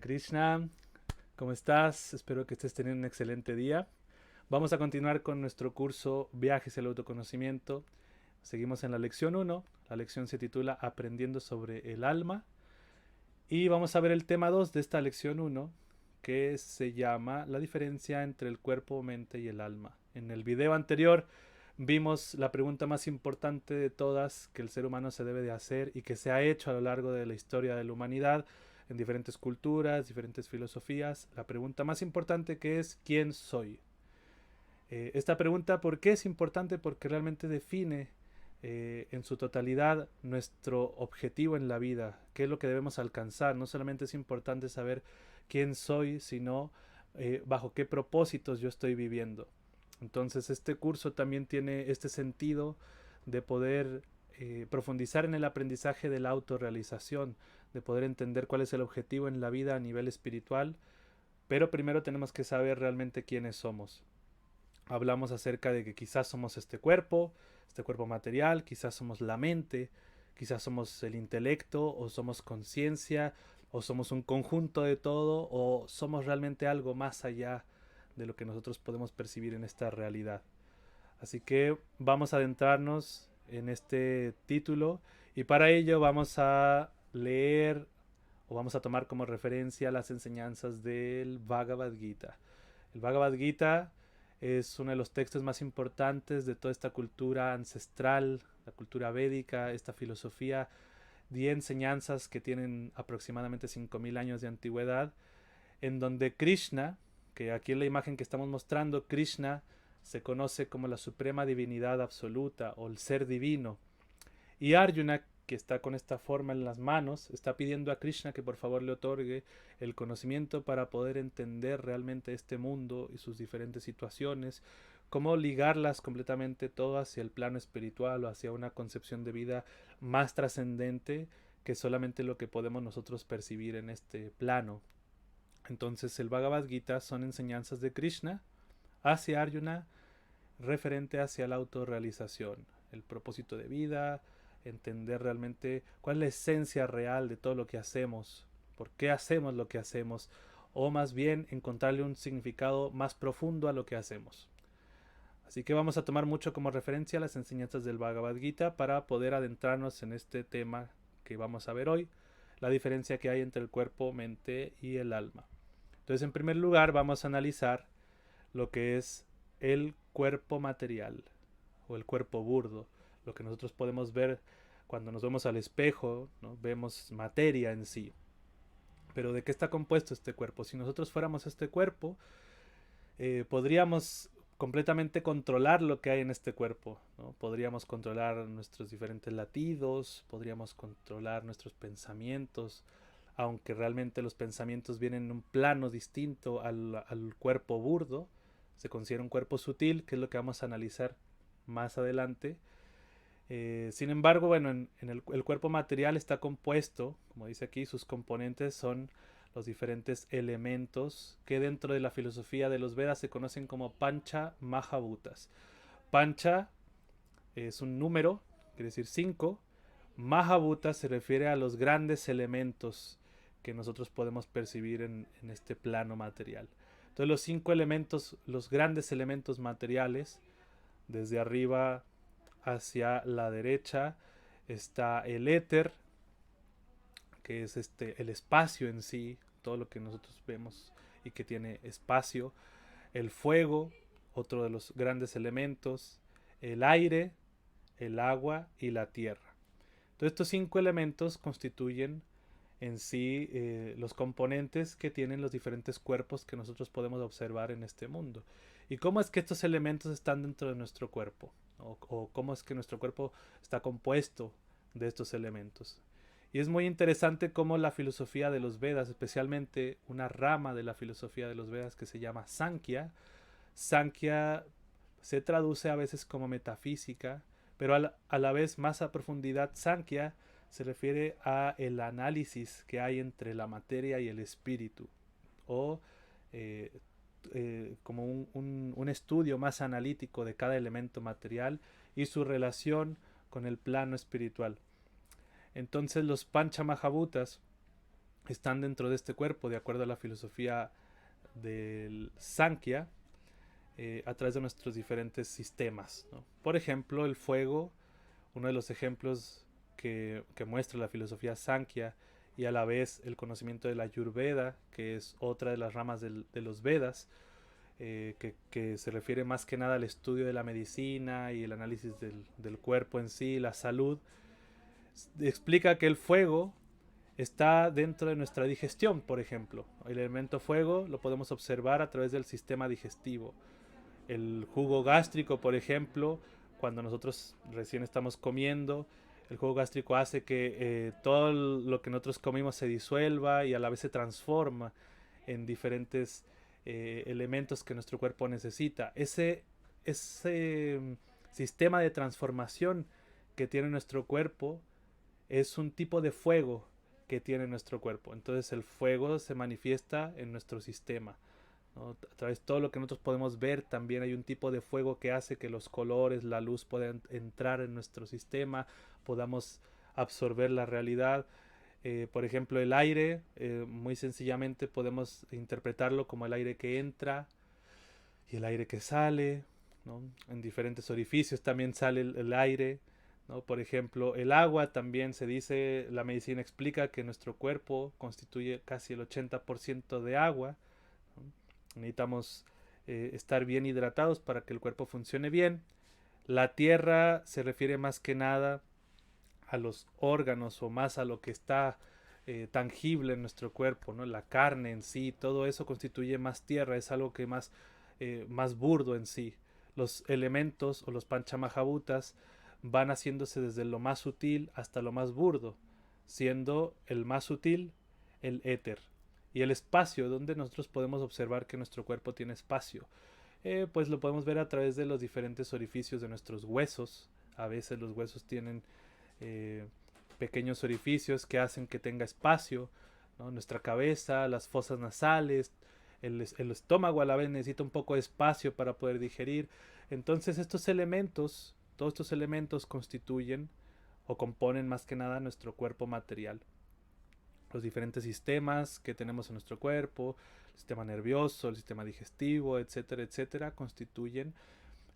Krishna, ¿cómo estás? Espero que estés teniendo un excelente día. Vamos a continuar con nuestro curso Viajes al Autoconocimiento. Seguimos en la lección uno. La lección se titula Aprendiendo sobre el alma. Y vamos a ver el tema 2 de esta lección uno, que se llama la diferencia entre el cuerpo, mente y el alma. En el video anterior vimos la pregunta más importante de todas que el ser humano se debe de hacer y que se ha hecho a lo largo de la historia de la humanidad en diferentes culturas, diferentes filosofías. La pregunta más importante, que es ¿quién soy? Esta pregunta, ¿por qué es importante? Porque realmente define en su totalidad nuestro objetivo en la vida, qué es lo que debemos alcanzar. No solamente es importante saber quién soy, sino bajo qué propósitos yo estoy viviendo. Entonces este curso también tiene este sentido de poder profundizar en el aprendizaje de la autorrealización, de poder entender cuál es el objetivo en la vida a nivel espiritual, pero primero tenemos que saber realmente quiénes somos. Hablamos acerca de que quizás somos este cuerpo material, quizás somos la mente, quizás somos el intelecto, o somos conciencia, o somos un conjunto de todo, o somos realmente algo más allá de lo que nosotros podemos percibir en esta realidad. Así que vamos a adentrarnos en este título y para ello vamos a leer o vamos a tomar como referencia las enseñanzas del Bhagavad Gita. El Bhagavad Gita es uno de los textos más importantes de toda esta cultura ancestral, la cultura védica, esta filosofía de enseñanzas que tienen aproximadamente 5000 años de antigüedad, en donde Krishna, que aquí en la imagen que estamos mostrando, Krishna se conoce como la suprema divinidad absoluta o el ser divino, y Arjuna, que está con esta forma en las manos, está pidiendo a Krishna que por favor le otorgue el conocimiento para poder entender realmente este mundo y sus diferentes situaciones, cómo ligarlas completamente todo hacia el plano espiritual o hacia una concepción de vida más trascendente que solamente lo que podemos nosotros percibir en este plano. Entonces el Bhagavad Gita son enseñanzas de Krishna hacia Arjuna referente hacia la autorrealización, el propósito de vida, entender realmente cuál es la esencia real de todo lo que hacemos, por qué hacemos lo que hacemos, o más bien encontrarle un significado más profundo a lo que hacemos. Así que vamos a tomar mucho como referencia las enseñanzas del Bhagavad Gita para poder adentrarnos en este tema que vamos a ver hoy, la diferencia que hay entre el cuerpo, mente y el alma. Entonces, en primer lugar, vamos a analizar lo que es el cuerpo material o el cuerpo burdo, lo que nosotros podemos ver cuando nos vemos al espejo, ¿no? Vemos materia en sí. Pero ¿de qué está compuesto este cuerpo? Si nosotros fuéramos este cuerpo, podríamos completamente controlar lo que hay en este cuerpo, ¿no? Podríamos controlar nuestros diferentes latidos, podríamos controlar nuestros pensamientos, aunque realmente los pensamientos vienen en un plano distinto al cuerpo burdo, se considera un cuerpo sutil, que es lo que vamos a analizar más adelante. Sin embargo, bueno, en el cuerpo material está compuesto, como dice aquí, sus componentes son los diferentes elementos que dentro de la filosofía de los Vedas se conocen como Pancha Mahabhutas. Pancha es un número, quiere decir 5. Mahabhuta se refiere a los grandes elementos que nosotros podemos percibir en este plano material. Entonces los 5 elementos, los grandes elementos materiales, desde arriba hacia la derecha está el éter, que es el espacio en sí, todo lo que nosotros vemos y que tiene espacio, el fuego, otro de los grandes elementos, el aire, el agua y la tierra. Entonces estos 5 elementos constituyen en sí los componentes que tienen los diferentes cuerpos que nosotros podemos observar en este mundo. ¿Y cómo es que estos elementos están dentro de nuestro cuerpo? O cómo es que nuestro cuerpo está compuesto de estos elementos. Y es muy interesante cómo la filosofía de los Vedas, especialmente una rama de la filosofía de los Vedas que se llama Sankhya, Sankhya se traduce a veces como metafísica, pero a la vez más a profundidad Sankhya se refiere a el análisis que hay entre la materia y el espíritu, o eh, como un estudio más analítico de cada elemento material y su relación con el plano espiritual. Entonces los Panchamahabhutas están dentro de este cuerpo, de acuerdo a la filosofía del Sankhya, a través de nuestros diferentes sistemas, ¿no? Por ejemplo, el fuego, uno de los ejemplos que muestra la filosofía Sankhya y a la vez el conocimiento de la Ayurveda, que es otra de las ramas de los Vedas, que se refiere más que nada al estudio de la medicina y el análisis del cuerpo en sí, la salud, explica que el fuego está dentro de nuestra digestión, por ejemplo. El elemento fuego lo podemos observar a través del sistema digestivo. El jugo gástrico, por ejemplo, cuando nosotros recién estamos comiendo, el jugo gástrico hace que todo lo que nosotros comimos se disuelva y a la vez se transforma en diferentes elementos que nuestro cuerpo necesita. Ese sistema de transformación que tiene nuestro cuerpo es un tipo de fuego que tiene nuestro cuerpo. Entonces el fuego se manifiesta en nuestro sistema, ¿no? A través de todo lo que nosotros podemos ver, también hay un tipo de fuego que hace que los colores, la luz puedan entrar en nuestro sistema, podamos absorber la realidad. Por ejemplo, el aire, muy sencillamente podemos interpretarlo como el aire que entra y el aire que sale, ¿no? En diferentes orificios también sale el aire, ¿no? Por ejemplo, el agua también se dice, la medicina explica que nuestro cuerpo constituye casi el 80% de agua, ¿no? Necesitamos estar bien hidratados para que el cuerpo funcione bien. La tierra se refiere más que nada a los órganos o más a lo que está tangible en nuestro cuerpo, ¿no? La carne en sí, todo eso constituye más tierra, es algo que más burdo en sí. Los elementos o los panchamahabutas van haciéndose desde lo más sutil hasta lo más burdo, siendo el más sutil el éter y el espacio donde nosotros podemos observar que nuestro cuerpo tiene espacio. Pues lo podemos ver a través de los diferentes orificios de nuestros huesos. A veces los huesos tienen eh, pequeños orificios que hacen que tenga espacio, ¿no? Nuestra cabeza, las fosas nasales, el estómago a la vez necesita un poco de espacio para poder digerir. Entonces todos estos elementos constituyen o componen más que nada nuestro cuerpo material. Los diferentes sistemas que tenemos en nuestro cuerpo, el sistema nervioso, el sistema digestivo, etcétera, etcétera, constituyen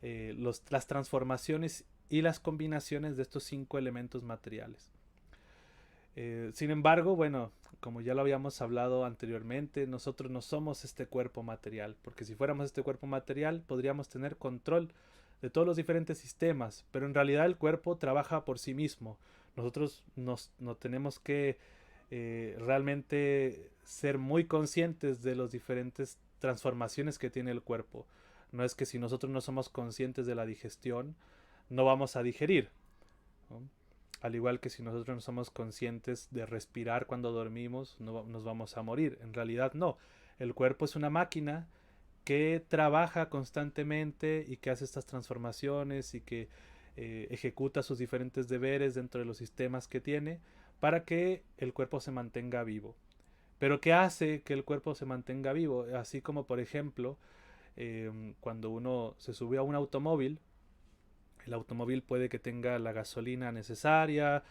las transformaciones y las combinaciones de estos 5 elementos materiales. Sin embargo, bueno, como ya lo habíamos hablado anteriormente, nosotros no somos este cuerpo material, porque si fuéramos este cuerpo material podríamos tener control de todos los diferentes sistemas, pero en realidad el cuerpo trabaja por sí mismo. Nosotros no tenemos que realmente ser muy conscientes de las diferentes transformaciones que tiene el cuerpo. No es que si nosotros no somos conscientes de la digestión, no vamos a digerir, ¿no? Al igual que si nosotros no somos conscientes de respirar cuando dormimos, no nos vamos a morir. En realidad no. El cuerpo es una máquina que trabaja constantemente y que hace estas transformaciones y que ejecuta sus diferentes deberes dentro de los sistemas que tiene para que el cuerpo se mantenga vivo. Pero ¿qué hace que el cuerpo se mantenga vivo? Así como por ejemplo, cuando uno se sube a un automóvil, el automóvil puede que tenga la gasolina necesaria,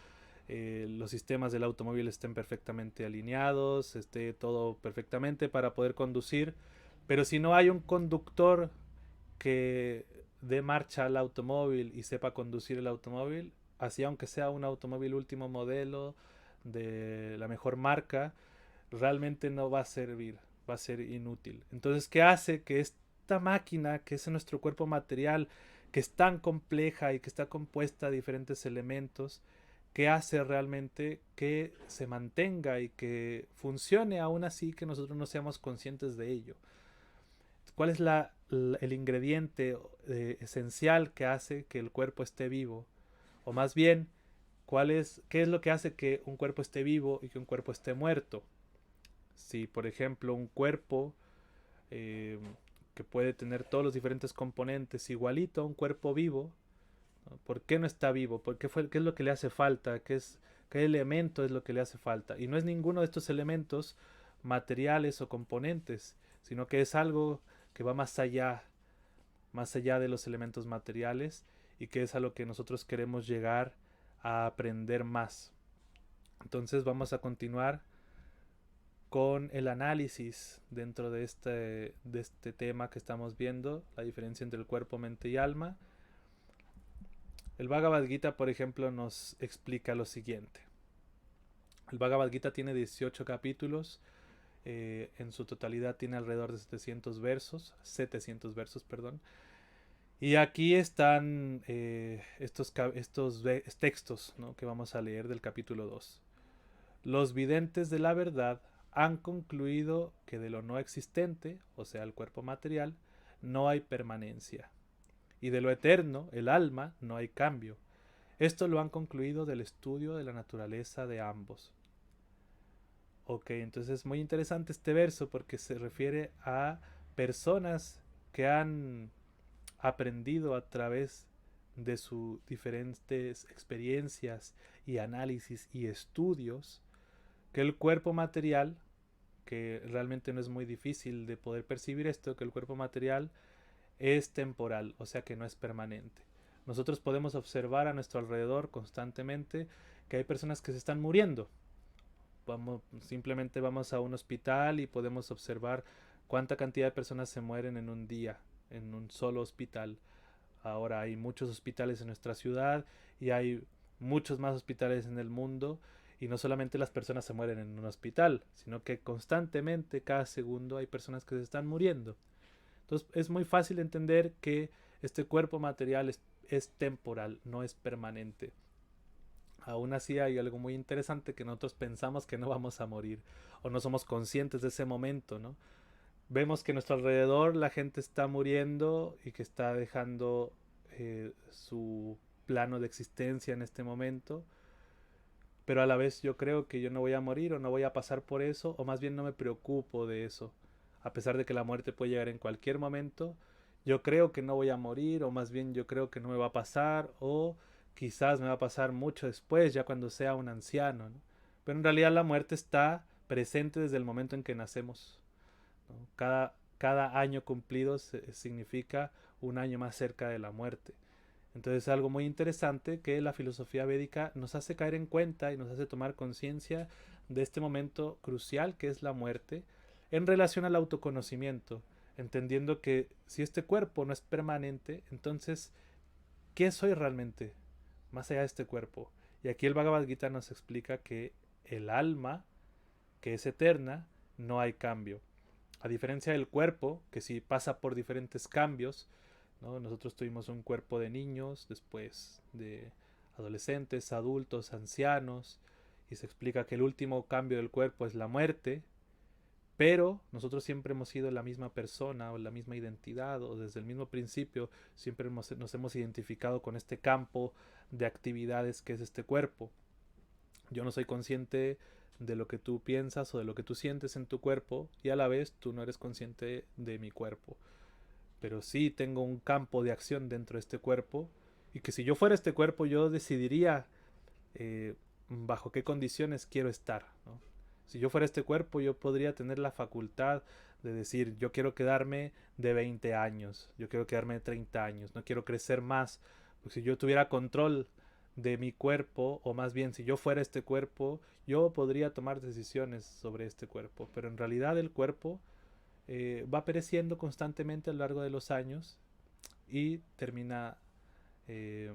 los sistemas del automóvil estén perfectamente alineados, esté todo perfectamente para poder conducir, pero si no hay un conductor que dé marcha al automóvil y sepa conducir el automóvil, así aunque sea un automóvil último modelo de la mejor marca, realmente no va a servir, va a ser inútil. Entonces, ¿qué hace que esta máquina, que es nuestro cuerpo material, que es tan compleja y que está compuesta de diferentes elementos, que hace realmente que se mantenga y que funcione aún así que nosotros no seamos conscientes de ello? ¿Cuál es el ingrediente esencial que hace que el cuerpo esté vivo? O más bien, ¿qué es lo que hace que un cuerpo esté vivo y que un cuerpo esté muerto? Si, por ejemplo, un cuerpo eh, que puede tener todos los diferentes componentes igualito a un cuerpo vivo, ¿no? ¿Por qué no está vivo? ¿Qué es lo que le hace falta? ¿Qué elemento es lo que le hace falta? Y no es ninguno de estos elementos materiales o componentes, sino que es algo que va más allá de los elementos materiales y que es a lo que nosotros queremos llegar a aprender más. Entonces vamos a continuar con el análisis dentro de este tema que estamos viendo, la diferencia entre el cuerpo, mente y alma. El Bhagavad Gita, por ejemplo, nos explica lo siguiente. El Bhagavad Gita tiene 18 capítulos, en su totalidad tiene alrededor de 700 versos, perdón. Y aquí están estos textos, ¿no?, que vamos a leer del capítulo 2. Los videntes de la verdad han concluido que de lo no existente, o sea, el cuerpo material, no hay permanencia. Y de lo eterno, el alma, no hay cambio. Esto lo han concluido del estudio de la naturaleza de ambos. Ok, entonces es muy interesante este verso porque se refiere a personas que han aprendido a través de sus diferentes experiencias y análisis y estudios que el cuerpo material, que realmente no es muy difícil de poder percibir esto, que el cuerpo material es temporal, o sea que no es permanente. Nosotros podemos observar a nuestro alrededor constantemente que hay personas que se están muriendo. Simplemente vamos a un hospital y podemos observar cuánta cantidad de personas se mueren en un día, en un solo hospital. Ahora hay muchos hospitales en nuestra ciudad y hay muchos más hospitales en el mundo, y no solamente las personas se mueren en un hospital, sino que constantemente, cada segundo, hay personas que se están muriendo. Entonces es muy fácil entender que este cuerpo material es temporal, no es permanente. Aún así hay algo muy interesante, que nosotros pensamos que no vamos a morir o no somos conscientes de ese momento, ¿no? Vemos que a nuestro alrededor la gente está muriendo y que está dejando su plano de existencia en este momento, pero a la vez yo creo que yo no voy a morir o no voy a pasar por eso, o más bien no me preocupo de eso. A pesar de que la muerte puede llegar en cualquier momento, yo creo que no voy a morir, o más bien yo creo que no me va a pasar, o quizás me va a pasar mucho después, ya cuando sea un anciano, ¿no? Pero en realidad la muerte está presente desde el momento en que nacemos, ¿no? Cada año cumplido significa un año más cerca de la muerte. Entonces es algo muy interesante que la filosofía védica nos hace caer en cuenta y nos hace tomar conciencia de este momento crucial que es la muerte en relación al autoconocimiento, entendiendo que si este cuerpo no es permanente, entonces, ¿qué soy realmente más allá de este cuerpo? Y aquí el Bhagavad Gita nos explica que el alma, que es eterna, no hay cambio. A diferencia del cuerpo, que sí pasa por diferentes cambios, ¿no? Nosotros tuvimos un cuerpo de niños, después de adolescentes, adultos, ancianos, y se explica que el último cambio del cuerpo es la muerte, pero nosotros siempre hemos sido la misma persona o la misma identidad, o desde el mismo principio siempre nos hemos identificado con este campo de actividades que es este cuerpo. Yo no soy consciente de lo que tú piensas o de lo que tú sientes en tu cuerpo, y a la vez tú no eres consciente de mi cuerpo. Pero sí tengo un campo de acción dentro de este cuerpo, y que si yo fuera este cuerpo yo decidiría bajo qué condiciones quiero estar, ¿no? Si yo fuera este cuerpo yo podría tener la facultad de decir yo quiero quedarme de 20 años, yo quiero quedarme de 30 años, no quiero crecer más, porque si yo tuviera control de mi cuerpo, o más bien si yo fuera este cuerpo, yo podría tomar decisiones sobre este cuerpo, pero en realidad el cuerpo va pereciendo constantemente a lo largo de los años y termina eh,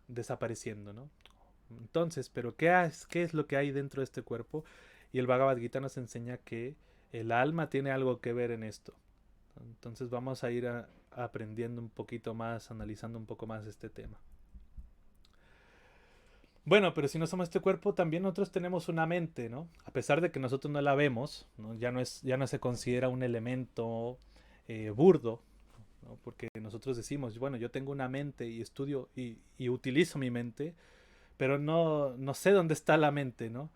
desapareciendo, ¿no? Entonces, ¿pero qué es lo que hay dentro de este cuerpo? Y el Bhagavad Gita nos enseña que el alma tiene algo que ver en esto. Entonces vamos a ir aprendiendo un poquito más, analizando un poco más este tema. Bueno, pero si no somos este cuerpo, también nosotros tenemos una mente, ¿no? A pesar de que nosotros no la vemos, ¿no? Ya no se considera un elemento burdo, ¿no? Porque nosotros decimos, bueno, yo tengo una mente y estudio y utilizo mi mente, pero no sé dónde está la mente, ¿no?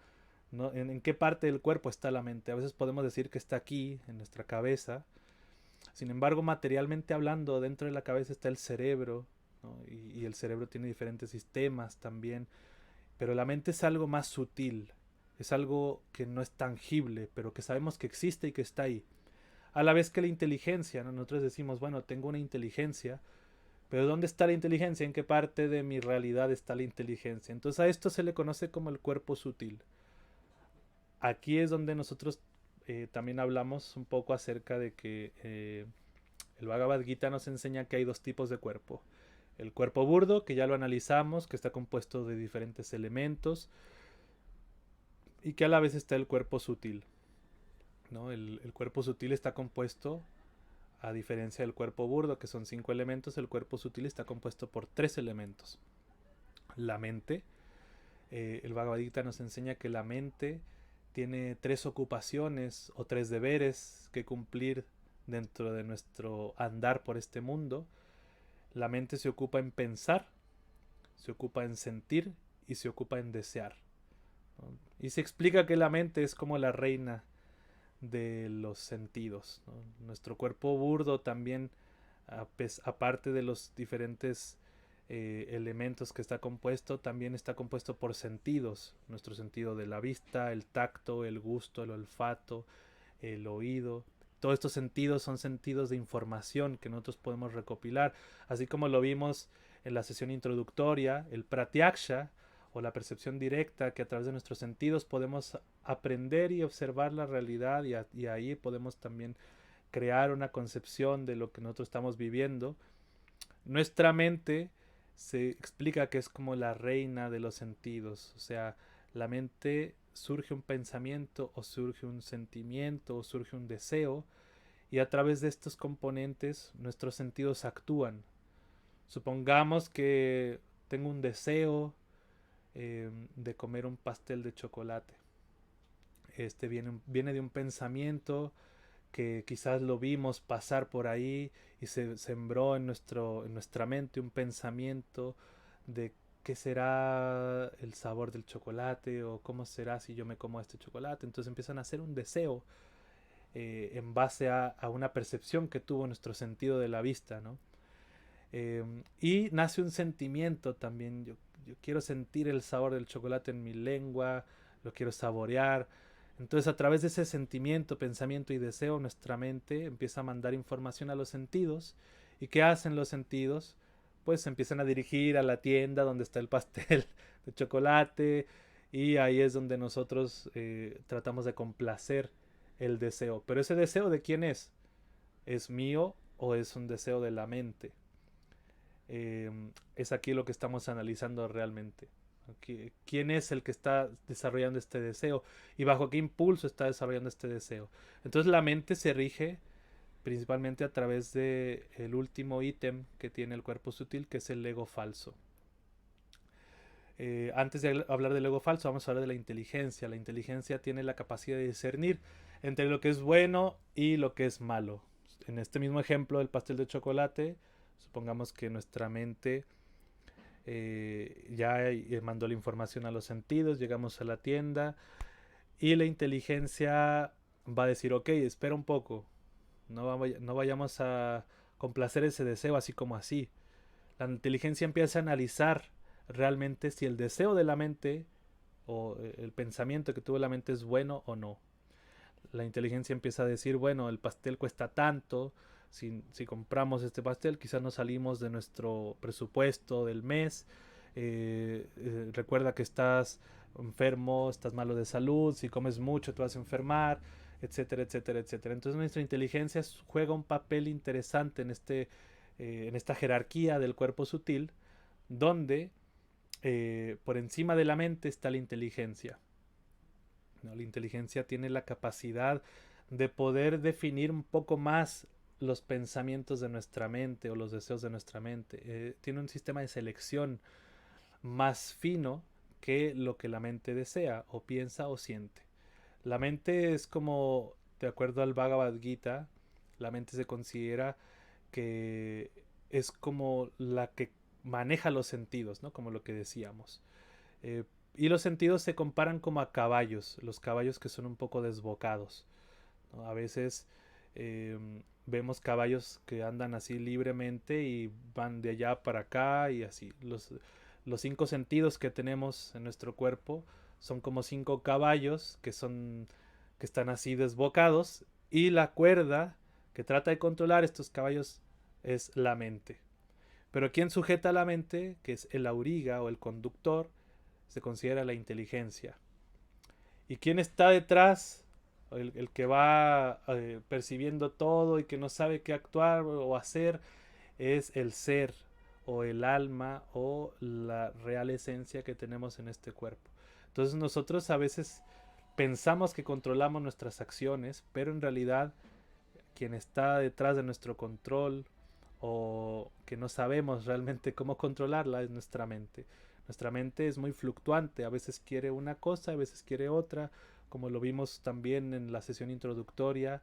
En qué parte del cuerpo está la mente. A veces podemos decir que está aquí, en nuestra cabeza. Sin embargo, materialmente hablando, dentro de la cabeza está el cerebro, ¿no? Y el cerebro tiene diferentes sistemas también. Pero la mente es algo más sutil. Es algo que no es tangible, pero que sabemos que existe y que está ahí. A la vez que la inteligencia, ¿no? Nosotros decimos, bueno, tengo una inteligencia, pero ¿dónde está la inteligencia? ¿En qué parte de mi realidad está la inteligencia? Entonces a esto se le conoce como el cuerpo sutil. aquí es donde nosotros también hablamos un poco acerca de que el Bhagavad Gita nos enseña que hay dos tipos de cuerpo. El cuerpo burdo, que ya lo analizamos, que está compuesto de diferentes elementos, y que a la vez está el cuerpo sutil, ¿no? El cuerpo sutil está compuesto, a diferencia del cuerpo burdo, que son 5 elementos, el cuerpo sutil está compuesto por 3 elementos. La mente, el Bhagavad Gita nos enseña que la mente tiene 3 ocupaciones o 3 deberes que cumplir dentro de nuestro andar por este mundo. La mente se ocupa en pensar, se ocupa en sentir y se ocupa en desear, ¿no? Y se explica que la mente es como la reina de los sentidos, ¿no? Nuestro cuerpo burdo también, aparte de los diferentes elementos que está compuesto, también está compuesto por sentidos. Nuestro sentido de la vista, el tacto, el gusto, el olfato, el oído. Todos estos sentidos son sentidos de información que nosotros podemos recopilar, así como lo vimos en la sesión introductoria, el pratyaksha o la percepción directa, que a través de nuestros sentidos podemos aprender y observar la realidad, y ahí podemos también crear una concepción de lo que nosotros estamos viviendo. Nuestra mente se explica que es como la reina de los sentidos, o sea, la mente surge un pensamiento o surge un sentimiento o surge un deseo, y a través de estos componentes nuestros sentidos actúan. Supongamos que tengo un deseo de comer un pastel de chocolate. Este viene de un pensamiento que quizás lo vimos pasar por ahí y se sembró en nuestra mente un pensamiento de qué será el sabor del chocolate o cómo será si yo me como este chocolate. Entonces empiezan a hacer un deseo en base a una percepción que tuvo nuestro sentido de la vista, ¿no? Y nace un sentimiento también. Yo quiero sentir el sabor del chocolate en mi lengua, lo quiero saborear. Entonces, a través de ese sentimiento, pensamiento y deseo, nuestra mente empieza a mandar información a los sentidos. ¿Y qué hacen los sentidos? Pues se empiezan a dirigir a la tienda donde está el pastel de chocolate, y ahí es donde nosotros tratamos de complacer el deseo. Pero ese deseo, ¿de quién es? ¿Es mío o es un deseo de la mente? Es aquí lo que estamos analizando realmente. ¿Quién es el que está desarrollando este deseo? ¿Y bajo qué impulso está desarrollando este deseo? Entonces la mente se rige principalmente a través de el último ítem que tiene el cuerpo sutil, que es el ego falso. Antes de hablar del ego falso, vamos a hablar de la inteligencia. La inteligencia tiene la capacidad de discernir entre lo que es bueno y lo que es malo. En este mismo ejemplo del pastel de chocolate, supongamos que nuestra mente ya mandó la información a los sentidos, llegamos a la tienda y la inteligencia va a decir, ok, espera un poco, no vayamos a complacer ese deseo así como así. La inteligencia empieza a analizar realmente si el deseo de la mente o el pensamiento que tuvo la mente es bueno o no. La inteligencia empieza a decir, bueno, el pastel cuesta tanto, si compramos este pastel quizás nos salimos de nuestro presupuesto del mes, recuerda que estás enfermo, estás malo de salud, si comes mucho te vas a enfermar, etcétera, etcétera, etcétera. Entonces nuestra inteligencia juega un papel interesante en esta jerarquía del cuerpo sutil, donde por encima de la mente está la inteligencia, ¿no? La inteligencia tiene la capacidad de poder definir un poco más los pensamientos de nuestra mente o los deseos de nuestra mente. Tiene un sistema de selección más fino que lo que la mente desea o piensa o siente. La mente es como, de acuerdo al Bhagavad Gita, la mente se considera que es como la que maneja los sentidos, ¿no? Como lo que decíamos. Eh, y los sentidos se comparan como a caballos, los caballos que son un poco desbocados, ¿no? A veces eh, vemos caballos que andan así libremente y van de allá para acá y así. Los 5 sentidos que tenemos en nuestro cuerpo son como 5 caballos que están así desbocados, y la cuerda que trata de controlar estos caballos es la mente. Pero quien sujeta la mente, que es el auriga o el conductor, se considera la inteligencia. ¿Y quién está detrás? El que va percibiendo todo y que no sabe qué actuar o hacer es el ser o el alma o la real esencia que tenemos en este cuerpo. Entonces nosotros a veces pensamos que controlamos nuestras acciones, pero en realidad quien está detrás de nuestro control o que no sabemos realmente cómo controlarla es nuestra mente. Nuestra mente es muy fluctuante, a veces quiere una cosa, a veces quiere otra, como lo vimos también en la sesión introductoria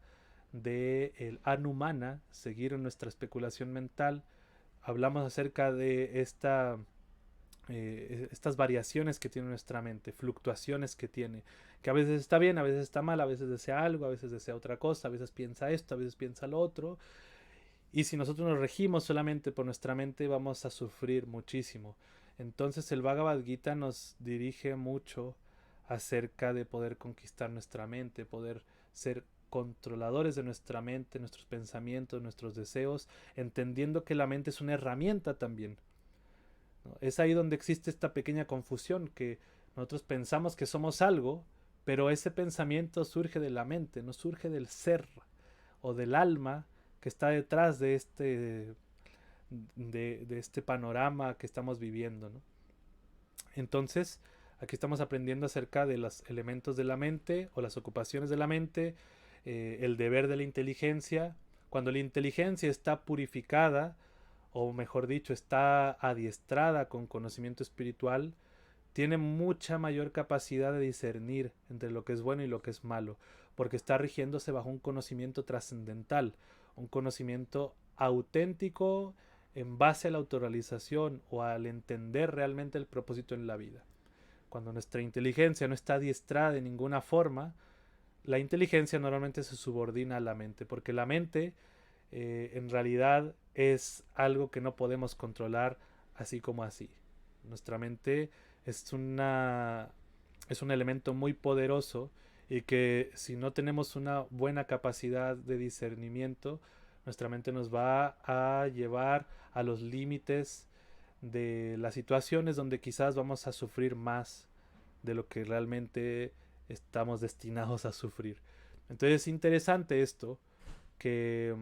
de el Anumana, seguir en nuestra especulación mental. Hablamos acerca de estas variaciones que tiene nuestra mente, fluctuaciones que tiene, que a veces está bien, a veces está mal, a veces desea algo, a veces desea otra cosa, a veces piensa esto, a veces piensa lo otro. Y si nosotros nos regimos solamente por nuestra mente, vamos a sufrir muchísimo. Entonces el Bhagavad Gita nos dirige mucho acerca de poder conquistar nuestra mente, poder ser controladores de nuestra mente, nuestros pensamientos, nuestros deseos, entendiendo que la mente es una herramienta también, ¿no? Es ahí donde existe esta pequeña confusión, que nosotros pensamos que somos algo, pero ese pensamiento surge de la mente, no surge del ser o del alma que está detrás de este panorama que estamos viviendo, ¿no? Entonces, aquí estamos aprendiendo acerca de los elementos de la mente o las ocupaciones de la mente, el deber de la inteligencia. Cuando la inteligencia está purificada, o mejor dicho, está adiestrada con conocimiento espiritual, tiene mucha mayor capacidad de discernir entre lo que es bueno y lo que es malo, porque está rigiéndose bajo un conocimiento trascendental, un conocimiento auténtico en base a la autorrealización o al entender realmente el propósito en la vida. Cuando nuestra inteligencia no está adiestrada de ninguna forma, la inteligencia normalmente se subordina a la mente, porque la mente en realidad es algo que no podemos controlar así como así. Nuestra mente es es un elemento muy poderoso y que si no tenemos una buena capacidad de discernimiento, nuestra mente nos va a llevar a los límites de las situaciones donde quizás vamos a sufrir más de lo que realmente estamos destinados a sufrir. Entonces es interesante esto, que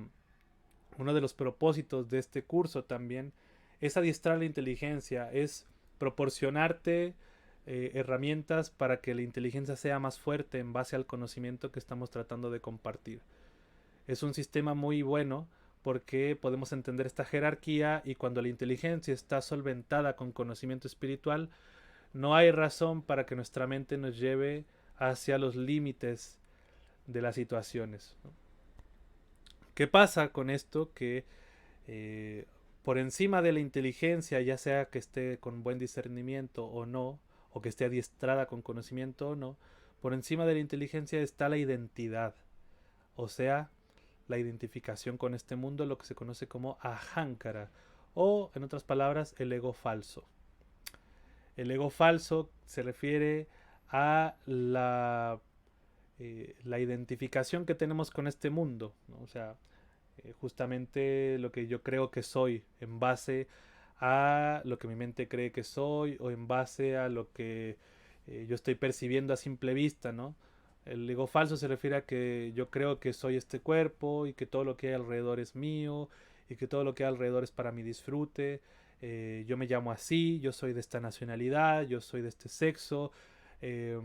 uno de los propósitos de este curso también es adiestrar la inteligencia, es proporcionarte herramientas para que la inteligencia sea más fuerte en base al conocimiento que estamos tratando de compartir. Es un sistema muy bueno porque podemos entender esta jerarquía y cuando la inteligencia está solventada con conocimiento espiritual, no hay razón para que nuestra mente nos lleve hacia los límites de las situaciones, ¿no? ¿Qué pasa con esto? Que eh, por encima de la inteligencia, ya sea que esté con buen discernimiento o no, o que esté adiestrada con conocimiento o no, por encima de la inteligencia está la identidad, o sea, la identificación con este mundo, lo que se conoce como ahankara, o en otras palabras, el ego falso. El ego falso se refiere a la identificación que tenemos con este mundo, ¿no? O sea, justamente lo que yo creo que soy en base a lo que mi mente cree que soy o en base a lo que yo estoy percibiendo a simple vista, ¿no? El ego falso se refiere a que yo creo que soy este cuerpo y que todo lo que hay alrededor es mío y que todo lo que hay alrededor es para mi disfrute. Yo me llamo así, yo soy de esta nacionalidad, yo soy de este sexo, eh,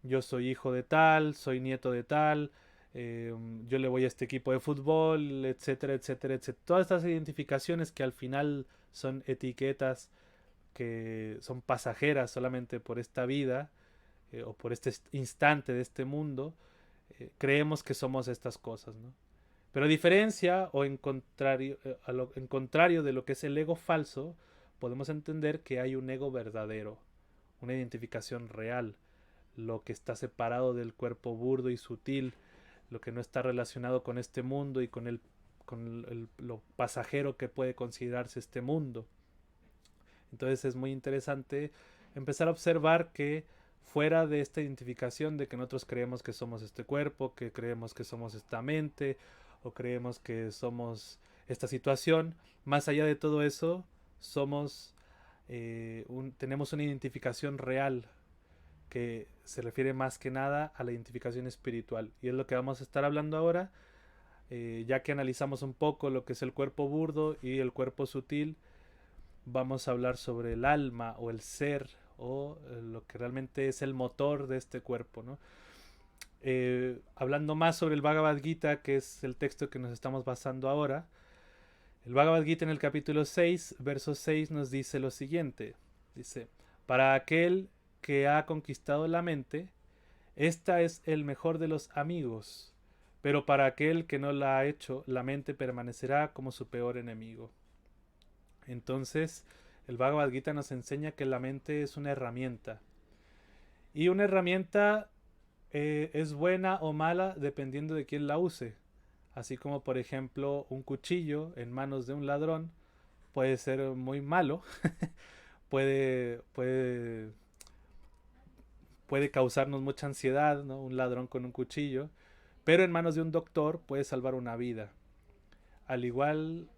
yo soy hijo de tal, soy nieto de tal, yo le voy a este equipo de fútbol, etcétera, etcétera, etcétera. Todas estas identificaciones que al final son etiquetas que son pasajeras solamente por esta vida o por este instante de este mundo, creemos que somos estas cosas, ¿no? Pero a diferencia o en contrario de lo que es el ego falso, podemos entender que hay un ego verdadero, una identificación real, lo que está separado del cuerpo burdo y sutil, lo que no está relacionado con este mundo y lo pasajero que puede considerarse este mundo. Entonces es muy interesante empezar a observar que fuera de esta identificación de que nosotros creemos que somos este cuerpo, que creemos que somos esta mente o creemos que somos esta situación, más allá de todo eso, tenemos una identificación real que se refiere más que nada a la identificación espiritual. Y es lo que vamos a estar hablando ahora, ya que analizamos un poco lo que es el cuerpo burdo y el cuerpo sutil. Vamos a hablar sobre el alma o el ser o lo que realmente es el motor de este cuerpo, ¿no? Hablando más sobre el Bhagavad Gita, que es el texto que nos estamos basando ahora, el Bhagavad Gita en el capítulo 6, verso 6 nos dice lo siguiente. Dice, para aquel que ha conquistado la mente, esta es el mejor de los amigos, pero para aquel que no la ha hecho, la mente permanecerá como su peor enemigo. Entonces, el Bhagavad Gita nos enseña que la mente es una herramienta. Y una herramienta es buena o mala dependiendo de quién la use. Así como, por ejemplo, un cuchillo en manos de un ladrón puede ser muy malo, puede, puede, puede causarnos mucha ansiedad, ¿no? Un ladrón con un cuchillo, pero en manos de un doctor puede salvar una vida. Al igual,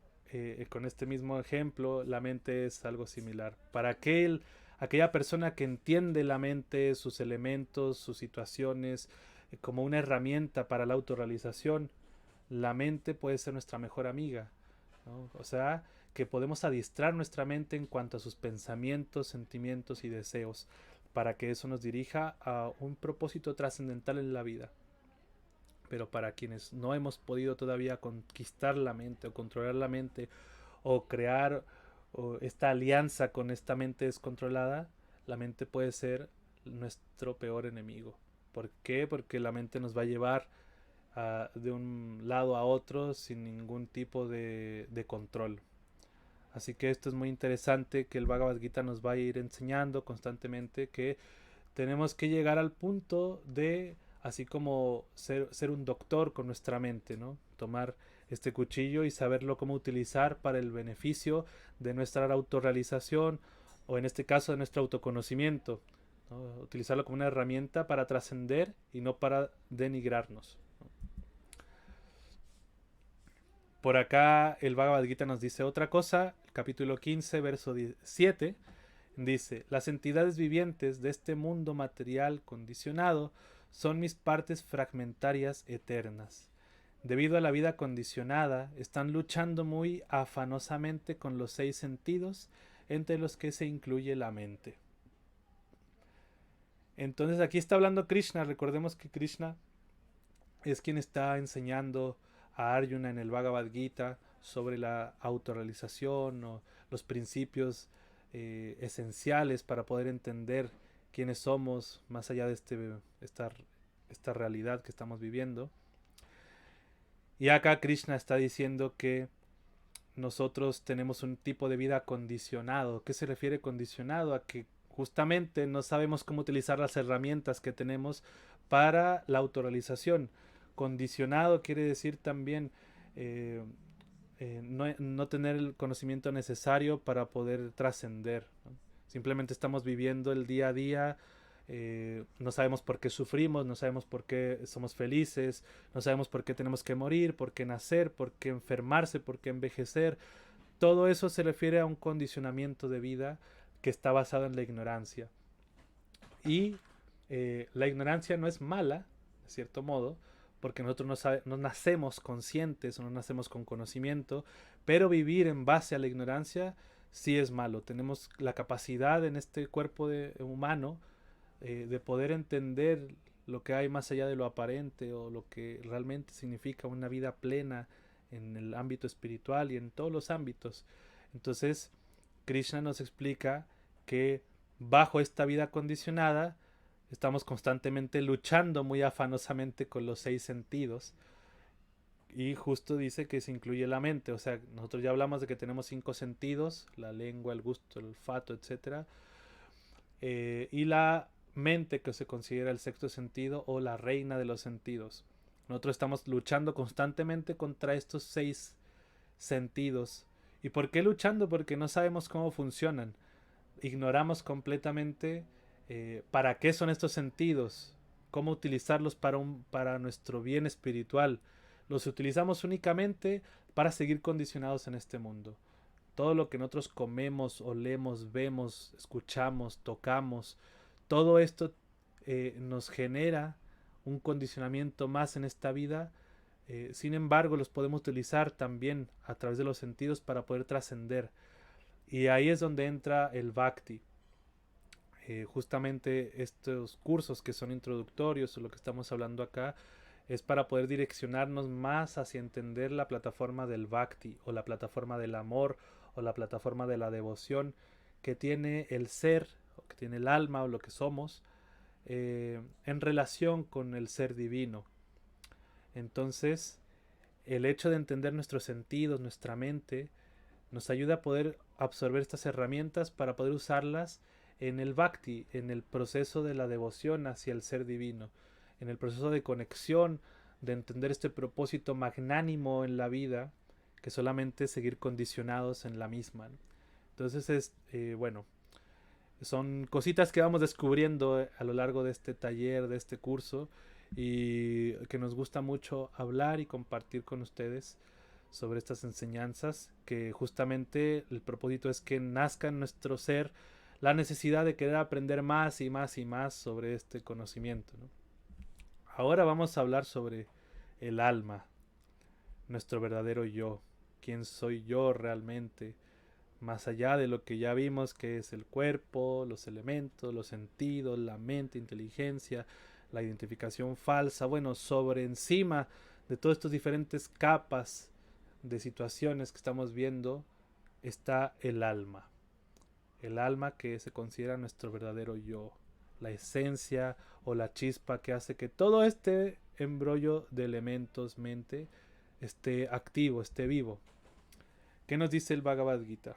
con este mismo ejemplo, la mente es algo similar. Para aquella persona que entiende la mente, sus elementos, sus situaciones, como una herramienta para la autorrealización, la mente puede ser nuestra mejor amiga, ¿no? O sea, que podemos adiestrar nuestra mente en cuanto a sus pensamientos, sentimientos y deseos, para que eso nos dirija a un propósito trascendental en la vida. Pero para quienes no hemos podido todavía conquistar la mente o controlar la mente o crear esta alianza con esta mente descontrolada, la mente puede ser nuestro peor enemigo. ¿Por qué? Porque la mente nos va a llevar de un lado a otro sin ningún tipo de control. Así que esto es muy interesante, que el Bhagavad Gita nos va a ir enseñando constantemente que tenemos que llegar al punto de, así como ser un doctor con nuestra mente, ¿no? Tomar este cuchillo y saberlo cómo utilizar para el beneficio de nuestra autorrealización o en este caso de nuestro autoconocimiento, ¿no? Utilizarlo como una herramienta para trascender y no para denigrarnos. Por acá el Bhagavad Gita nos dice otra cosa, el capítulo 15, verso 7, dice, las entidades vivientes de este mundo material condicionado son mis partes fragmentarias eternas. Debido a la vida condicionada, están luchando muy afanosamente con los 6 sentidos, entre los que se incluye la mente. Entonces aquí está hablando Krishna, recordemos que Krishna es quien está enseñando a Arjuna en el Bhagavad Gita sobre la autorrealización o los principios esenciales para poder entender quiénes somos más allá de esta realidad que estamos viviendo. Y acá Krishna está diciendo que nosotros tenemos un tipo de vida condicionado. ¿Qué se refiere condicionado? A que justamente no sabemos cómo utilizar las herramientas que tenemos para la autorrealización. Condicionado quiere decir también no tener el conocimiento necesario para poder trascender, ¿no? Simplemente estamos viviendo el día a día, no sabemos por qué sufrimos, no sabemos por qué somos felices, no sabemos por qué tenemos que morir, por qué nacer, por qué enfermarse, por qué envejecer. Todo eso se refiere a un condicionamiento de vida que está basado en la ignorancia. Y la ignorancia no es mala, de cierto modo, porque nosotros no nacemos conscientes o no nacemos con conocimiento, pero vivir en base a la ignorancia sí es malo. Tenemos la capacidad en este cuerpo humano de poder entender lo que hay más allá de lo aparente o lo que realmente significa una vida plena en el ámbito espiritual y en todos los ámbitos. Entonces, Krishna nos explica que bajo esta vida condicionada estamos constantemente luchando muy afanosamente con los 6 sentidos. Y justo dice que se incluye la mente. O sea, nosotros ya hablamos de que tenemos 5 sentidos: la lengua, el gusto, el olfato, etc. Y la mente, que se considera el sexto sentido o la reina de los sentidos. Nosotros estamos luchando constantemente contra estos 6 sentidos. ¿Y por qué luchando? Porque no sabemos cómo funcionan. Ignoramos completamente para qué son estos sentidos, cómo utilizarlos para nuestro bien espiritual. Los utilizamos únicamente para seguir condicionados en este mundo. Todo lo que nosotros comemos, olemos, vemos, escuchamos, tocamos, todo esto nos genera un condicionamiento más en esta vida. Sin embargo, los podemos utilizar también a través de los sentidos para poder trascender. Y ahí es donde entra el Bhakti. Justamente estos cursos que son introductorios, o lo que estamos hablando acá, es para poder direccionarnos más hacia entender la plataforma del Bhakti, o la plataforma del amor, o la plataforma de la devoción que tiene el ser, o que tiene el alma, o lo que somos, en relación con el ser divino. Entonces, el hecho de entender nuestros sentidos, nuestra mente, nos ayuda a poder absorber estas herramientas para poder usarlas en el Bhakti, en el proceso de la devoción hacia el ser divino, en el proceso de conexión, de entender este propósito magnánimo en la vida, que solamente seguir condicionados en la misma. Entonces bueno, son cositas que vamos descubriendo a lo largo de este taller, de este curso, y que nos gusta mucho hablar y compartir con ustedes sobre estas enseñanzas, que justamente el propósito es que nazca en nuestro ser la necesidad de querer aprender más y más y más sobre este conocimiento, ¿no? Ahora vamos a hablar sobre el alma, nuestro verdadero yo, quién soy yo realmente, más allá de lo que ya vimos que es el cuerpo, los elementos, los sentidos, la mente, inteligencia, la identificación falsa, bueno, sobre encima de todas estas diferentes capas de situaciones que estamos viendo está el alma que se considera nuestro verdadero yo, la esencia o la chispa que hace que todo este embrollo de elementos mente esté activo, esté vivo. ¿Qué nos dice el Bhagavad Gita?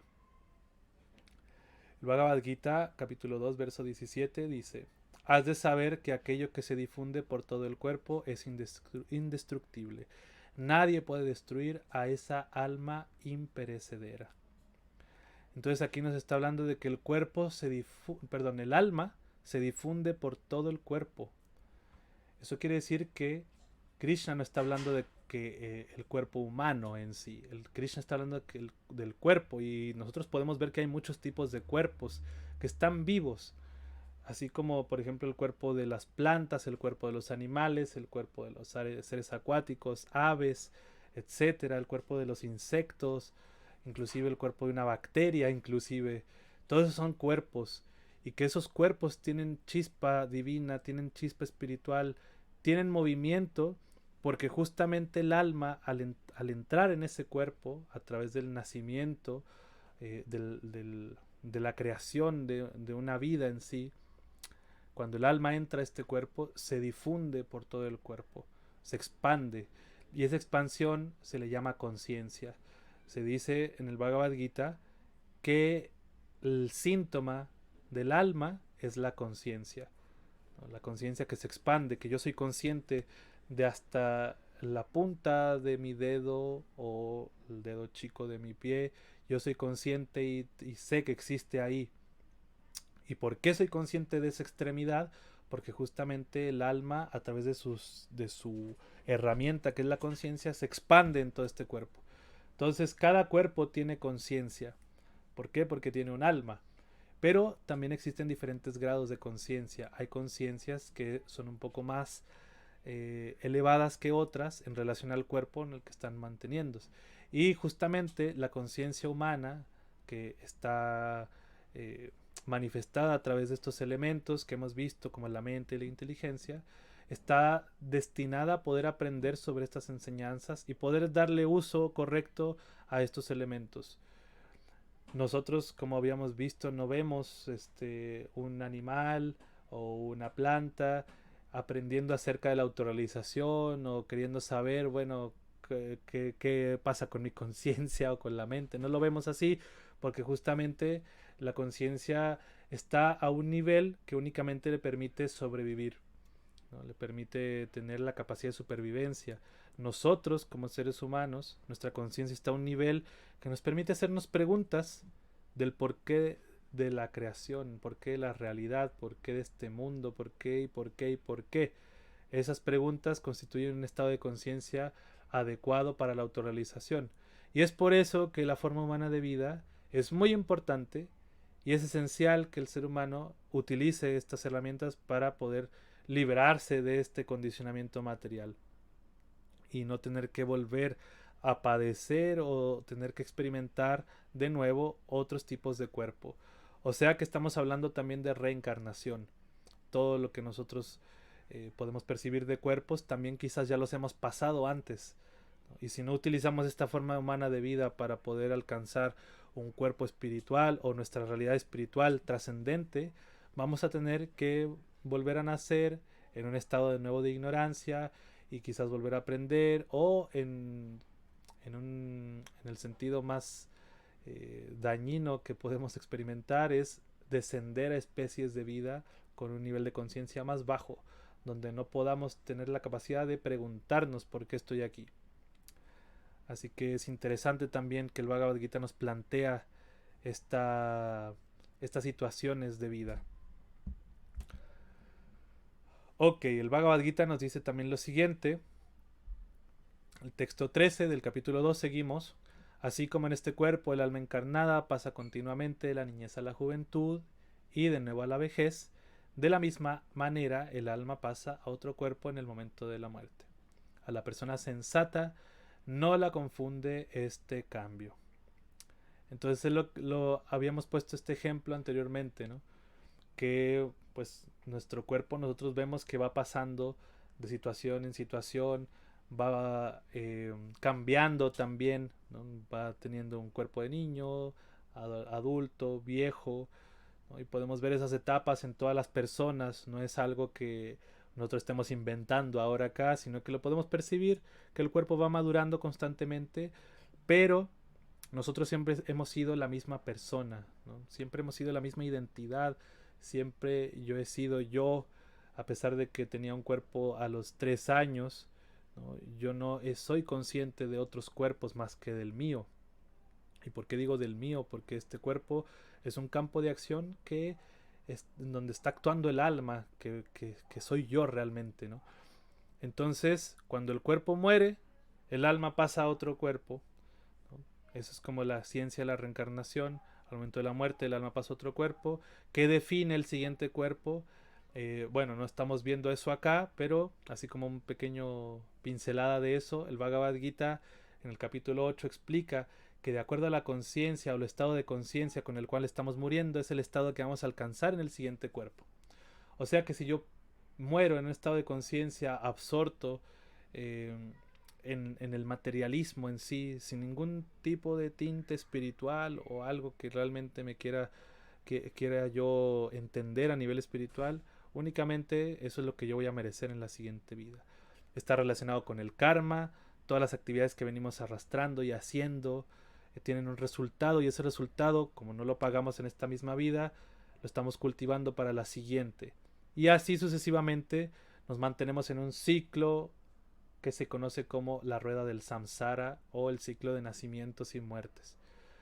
El Bhagavad Gita, capítulo 2, verso 17, dice: has de saber que aquello que se difunde por todo el cuerpo es indestructible. Nadie puede destruir a esa alma imperecedera. Entonces aquí nos está hablando de que el el alma se difunde por todo el cuerpo. Eso quiere decir que Krishna no está hablando de que el cuerpo humano en sí. Krishna está hablando del cuerpo, y nosotros podemos ver que hay muchos tipos de cuerpos que están vivos. Así como por ejemplo el cuerpo de las plantas, el cuerpo de los animales, el cuerpo de los seres acuáticos, aves, etcétera, el cuerpo de los insectos, inclusive el cuerpo de una bacteria, inclusive. Todos esos son cuerpos, y que esos cuerpos tienen chispa divina, tienen chispa espiritual, tienen movimiento, porque justamente el alma al entrar en ese cuerpo, a través del nacimiento, de la creación de una vida en sí, cuando el alma entra a este cuerpo, se difunde por todo el cuerpo, se expande, y esa expansión se le llama conciencia. Se dice en el Bhagavad Gita que el síntoma del alma es la conciencia, ¿no? La conciencia que se expande, que yo soy consciente de hasta la punta de mi dedo o el dedo chico de mi pie. Yo soy consciente y sé que existe ahí. ¿Y por qué soy consciente de esa extremidad? Porque justamente el alma, a través de su herramienta que es la conciencia, se expande en todo este cuerpo. Entonces cada cuerpo tiene conciencia. ¿Por qué? Porque tiene un alma. Pero también existen diferentes grados de conciencia. Hay conciencias que son un poco más elevadas que otras en relación al cuerpo en el que están manteniéndose. Y justamente la conciencia humana, que está manifestada a través de estos elementos que hemos visto, como la mente y la inteligencia, está destinada a poder aprender sobre estas enseñanzas y poder darle uso correcto a estos elementos. Nosotros, como habíamos visto, no vemos un animal o una planta aprendiendo acerca de la autorrealización o queriendo saber, bueno, qué pasa con mi conciencia o con la mente. No lo vemos así, porque justamente la conciencia está a un nivel que únicamente le permite sobrevivir, ¿no? Le permite tener la capacidad de supervivencia. Nosotros, como seres humanos, nuestra conciencia está a un nivel que nos permite hacernos preguntas del porqué de la creación, por qué la realidad, por qué de este mundo, por qué y por qué y por qué. Esas preguntas constituyen un estado de conciencia adecuado para la autorrealización. Y es por eso que la forma humana de vida es muy importante, y es esencial que el ser humano utilice estas herramientas para poder liberarse de este condicionamiento material y no tener que volver a padecer o tener que experimentar de nuevo otros tipos de cuerpo. O sea que estamos hablando también de reencarnación. Todo lo que nosotros podemos percibir de cuerpos también quizás ya los hemos pasado antes. Y si no utilizamos esta forma humana de vida para poder alcanzar un cuerpo espiritual o nuestra realidad espiritual trascendente, vamos a tener que volver a nacer en un estado de nuevo de ignorancia y quizás volver a aprender o en el sentido más dañino que podemos experimentar es descender a especies de vida con un nivel de conciencia más bajo, donde no podamos tener la capacidad de preguntarnos por qué estoy aquí. Así que es interesante también que el Bhagavad Gita nos plantea estas situaciones de vida. Ok, el Bhagavad Gita nos dice también lo siguiente. El texto 13 del capítulo 2 seguimos. Así como en este cuerpo el alma encarnada pasa continuamente de la niñez a la juventud y de nuevo a la vejez, de la misma manera el alma pasa a otro cuerpo en el momento de la muerte. A la persona sensata no la confunde este cambio. Entonces lo habíamos puesto este ejemplo anteriormente, ¿no? Que pues nuestro cuerpo nosotros vemos que va pasando de situación en situación, va cambiando también, ¿no? Va teniendo un cuerpo de niño, adulto, viejo, ¿no? Y podemos ver esas etapas en todas las personas, no es algo que nosotros estemos inventando ahora acá, sino que lo podemos percibir, que el cuerpo va madurando constantemente, pero nosotros siempre hemos sido la misma persona, ¿no? Siempre hemos sido la misma identidad, siempre yo he sido yo, a pesar de que tenía un cuerpo a los 3 años, ¿no? Yo no soy consciente de otros cuerpos más que del mío. ¿Y por qué digo del mío? Porque este cuerpo es un campo de acción que es donde está actuando el alma, que soy yo realmente, ¿no? Entonces, cuando el cuerpo muere, el alma pasa a otro cuerpo, ¿no? Eso es como la ciencia de la reencarnación. Al momento de la muerte, el alma pasa a otro cuerpo. ¿Qué define el siguiente cuerpo? Bueno, no estamos viendo eso acá, pero así como un pequeño pincelada de eso, el Bhagavad Gita en el capítulo 8 explica que de acuerdo a la conciencia o el estado de conciencia con el cual estamos muriendo es el estado que vamos a alcanzar en el siguiente cuerpo. O sea que si yo muero en un estado de conciencia absorto eh, en el materialismo en sí, sin ningún tipo de tinte espiritual o algo que realmente me quiera yo entender a nivel espiritual, únicamente eso es lo que yo voy a merecer en la siguiente vida. Está relacionado con el karma, todas las actividades que venimos arrastrando y haciendo tienen un resultado y ese resultado, como no lo pagamos en esta misma vida, lo estamos cultivando para la siguiente. Y así sucesivamente nos mantenemos en un ciclo que se conoce como la rueda del samsara o el ciclo de nacimientos y muertes.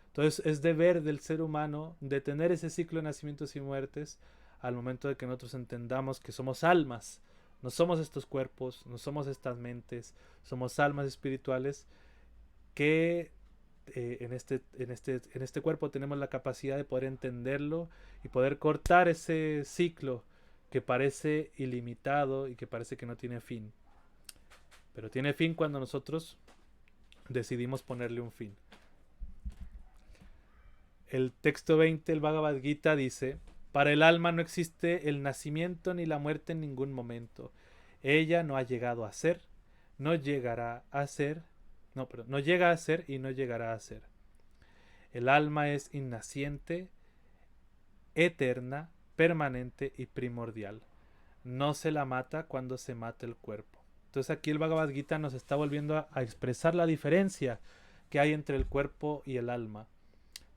Entonces es deber del ser humano detener ese ciclo de nacimientos y muertes al momento de que nosotros entendamos que somos almas, no somos estos cuerpos, no somos estas mentes, somos almas espirituales que en este cuerpo tenemos la capacidad de poder entenderlo y poder cortar ese ciclo que parece ilimitado y que parece que no tiene fin. Pero tiene fin cuando nosotros decidimos ponerle un fin. El texto 20 del Bhagavad Gita dice: para el alma no existe el nacimiento ni la muerte en ningún momento. Ella no ha llegado a ser, no llegará a ser, no llega a ser y no llegará a ser. El alma es innaciente, eterna, permanente y primordial. No se la mata cuando se mata el cuerpo. Entonces aquí el Bhagavad Gita nos está volviendo a expresar la diferencia que hay entre el cuerpo y el alma.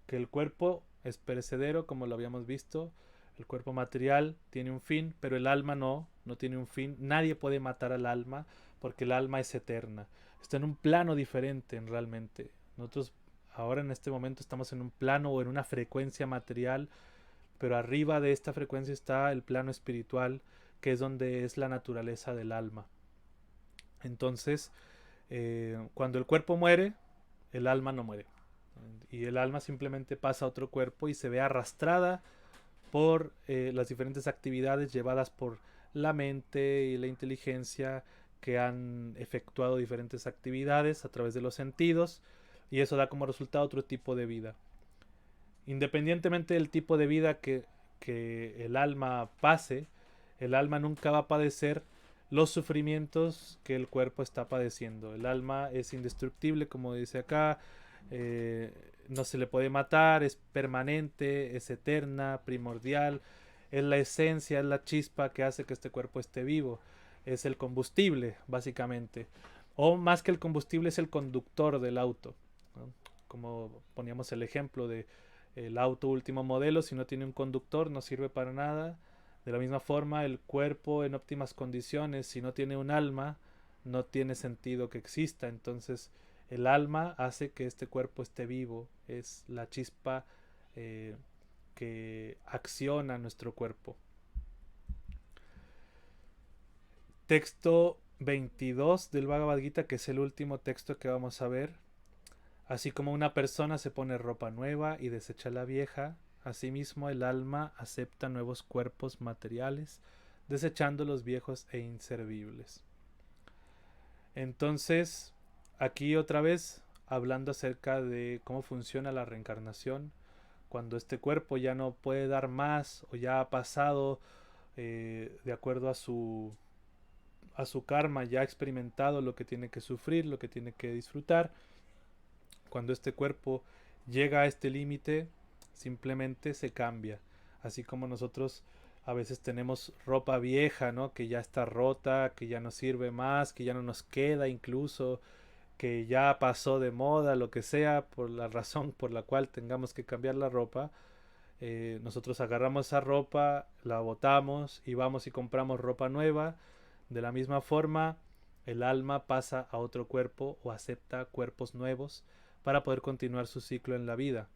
Que el cuerpo es perecedero, como lo habíamos visto. El cuerpo material tiene un fin, pero el alma no tiene un fin. Nadie puede matar al alma porque el alma es eterna. Está en un plano diferente realmente. Nosotros ahora en este momento estamos en un plano o en una frecuencia material, pero arriba de esta frecuencia está el plano espiritual, que es donde es la naturaleza del alma. Entonces, cuando el cuerpo muere, el alma no muere. Y el alma simplemente pasa a otro cuerpo y se ve arrastrada por las diferentes actividades llevadas por la mente y la inteligencia que han efectuado diferentes actividades a través de los sentidos, y eso da como resultado otro tipo de vida. Independientemente del tipo de vida que el alma pase, el alma nunca va a padecer los sufrimientos que el cuerpo está padeciendo. El alma es indestructible, como dice acá, eh, no se le puede matar, es permanente, es eterna, primordial, es la esencia, es la chispa que hace que este cuerpo esté vivo, es el combustible, básicamente. O más que el combustible, es el conductor del auto, ¿no? Como poníamos el ejemplo de el auto último modelo, si no tiene un conductor, no sirve para nada. De la misma forma, el cuerpo en óptimas condiciones, si no tiene un alma, no tiene sentido que exista. Entonces, el alma hace que este cuerpo esté vivo, es la chispa eh, que acciona nuestro cuerpo. Texto 22 del Bhagavad Gita, que es el último texto que vamos a ver. Así como una persona se pone ropa nueva y desecha la vieja, asimismo el alma acepta nuevos cuerpos materiales, desechando los viejos e inservibles. Entonces, aquí otra vez hablando acerca de cómo funciona la reencarnación, cuando este cuerpo ya no puede dar más o ya ha pasado de acuerdo a su karma, ya ha experimentado lo que tiene que sufrir, lo que tiene que disfrutar. Cuando este cuerpo llega a este límite, simplemente se cambia. Así como nosotros a veces tenemos ropa vieja, ¿no? Que ya está rota, que ya no sirve más, que ya no nos queda incluso, que ya pasó de moda, lo que sea, por la razón por la cual tengamos que cambiar la ropa. Nosotros agarramos esa ropa, la botamos y vamos y compramos ropa nueva. De la misma forma, el alma pasa a otro cuerpo o acepta cuerpos nuevos para poder continuar su ciclo en la vida.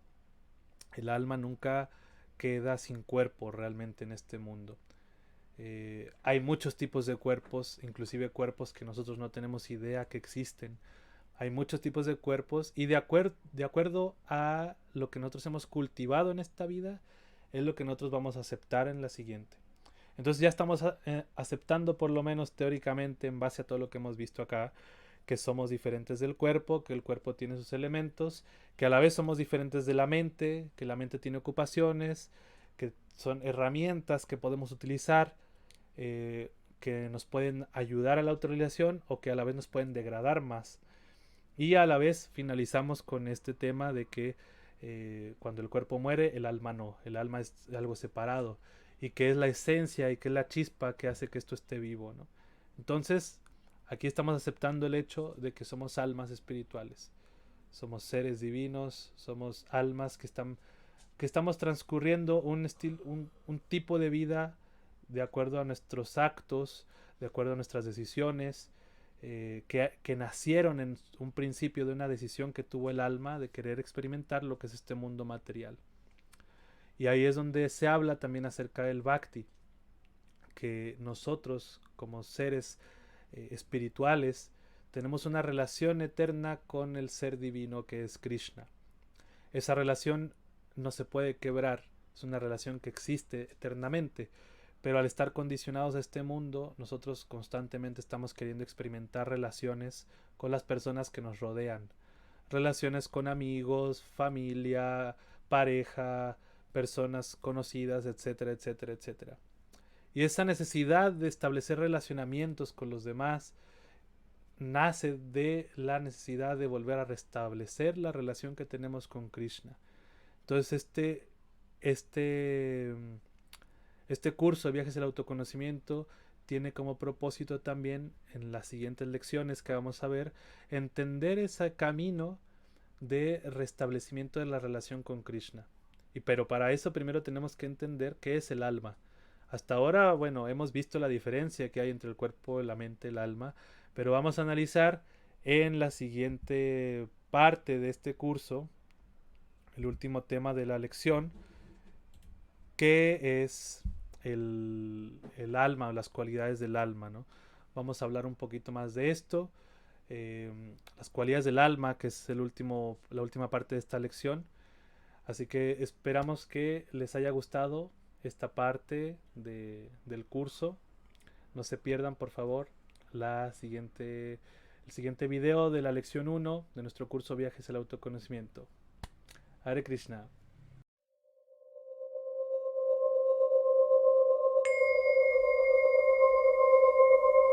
El alma nunca queda sin cuerpo realmente en este mundo. Hay muchos tipos de cuerpos, inclusive cuerpos que nosotros no tenemos idea que existen. Hay muchos tipos de cuerpos y de acuerdo a lo que nosotros hemos cultivado en esta vida, es lo que nosotros vamos a aceptar en la siguiente. Entonces ya estamos aceptando, por lo menos teóricamente, en base a todo lo que hemos visto acá, que somos diferentes del cuerpo, que el cuerpo tiene sus elementos, que a la vez somos diferentes de la mente, que la mente tiene ocupaciones, que son herramientas que podemos utilizar, que nos pueden ayudar a la autorrealización o que a la vez nos pueden degradar más. Y a la vez finalizamos con este tema de que cuando el cuerpo muere, el alma no, el alma es algo separado y que es la esencia y que es la chispa que hace que esto esté vivo, ¿no? Entonces, aquí estamos aceptando el hecho de que somos almas espirituales, somos seres divinos, somos almas que estamos transcurriendo un tipo de vida de acuerdo a nuestros actos, de acuerdo a nuestras decisiones, que nacieron en un principio de una decisión que tuvo el alma de querer experimentar lo que es este mundo material. Y ahí es donde se habla también acerca del bhakti, que nosotros como seres espirituales tenemos una relación eterna con el ser divino que es Krishna. Esa relación no se puede quebrar, es una relación que existe eternamente, pero al estar condicionados a este mundo, nosotros constantemente estamos queriendo experimentar relaciones con las personas que nos rodean, relaciones con amigos, familia, pareja, personas conocidas, etcétera, etcétera, etcétera. Y esa necesidad de establecer relacionamientos con los demás nace de la necesidad de volver a restablecer la relación que tenemos con Krishna. Entonces este, este curso de viajes al autoconocimiento tiene como propósito también en las siguientes lecciones que vamos a ver entender ese camino de restablecimiento de la relación con Krishna. Pero para eso primero tenemos que entender qué es el alma. Hasta ahora, bueno, hemos visto la diferencia que hay entre el cuerpo, la mente, el alma, pero vamos a analizar en la siguiente parte de este curso, el último tema de la lección, que es el alma, las cualidades del alma, ¿no? Vamos a hablar un poquito más de esto, las cualidades del alma, que es la última parte de esta lección. Así que esperamos que les haya gustado esta parte del curso. No se pierdan, por favor, el siguiente video de la lección 1 de nuestro curso Viajes al Autoconocimiento. Hare Krishna.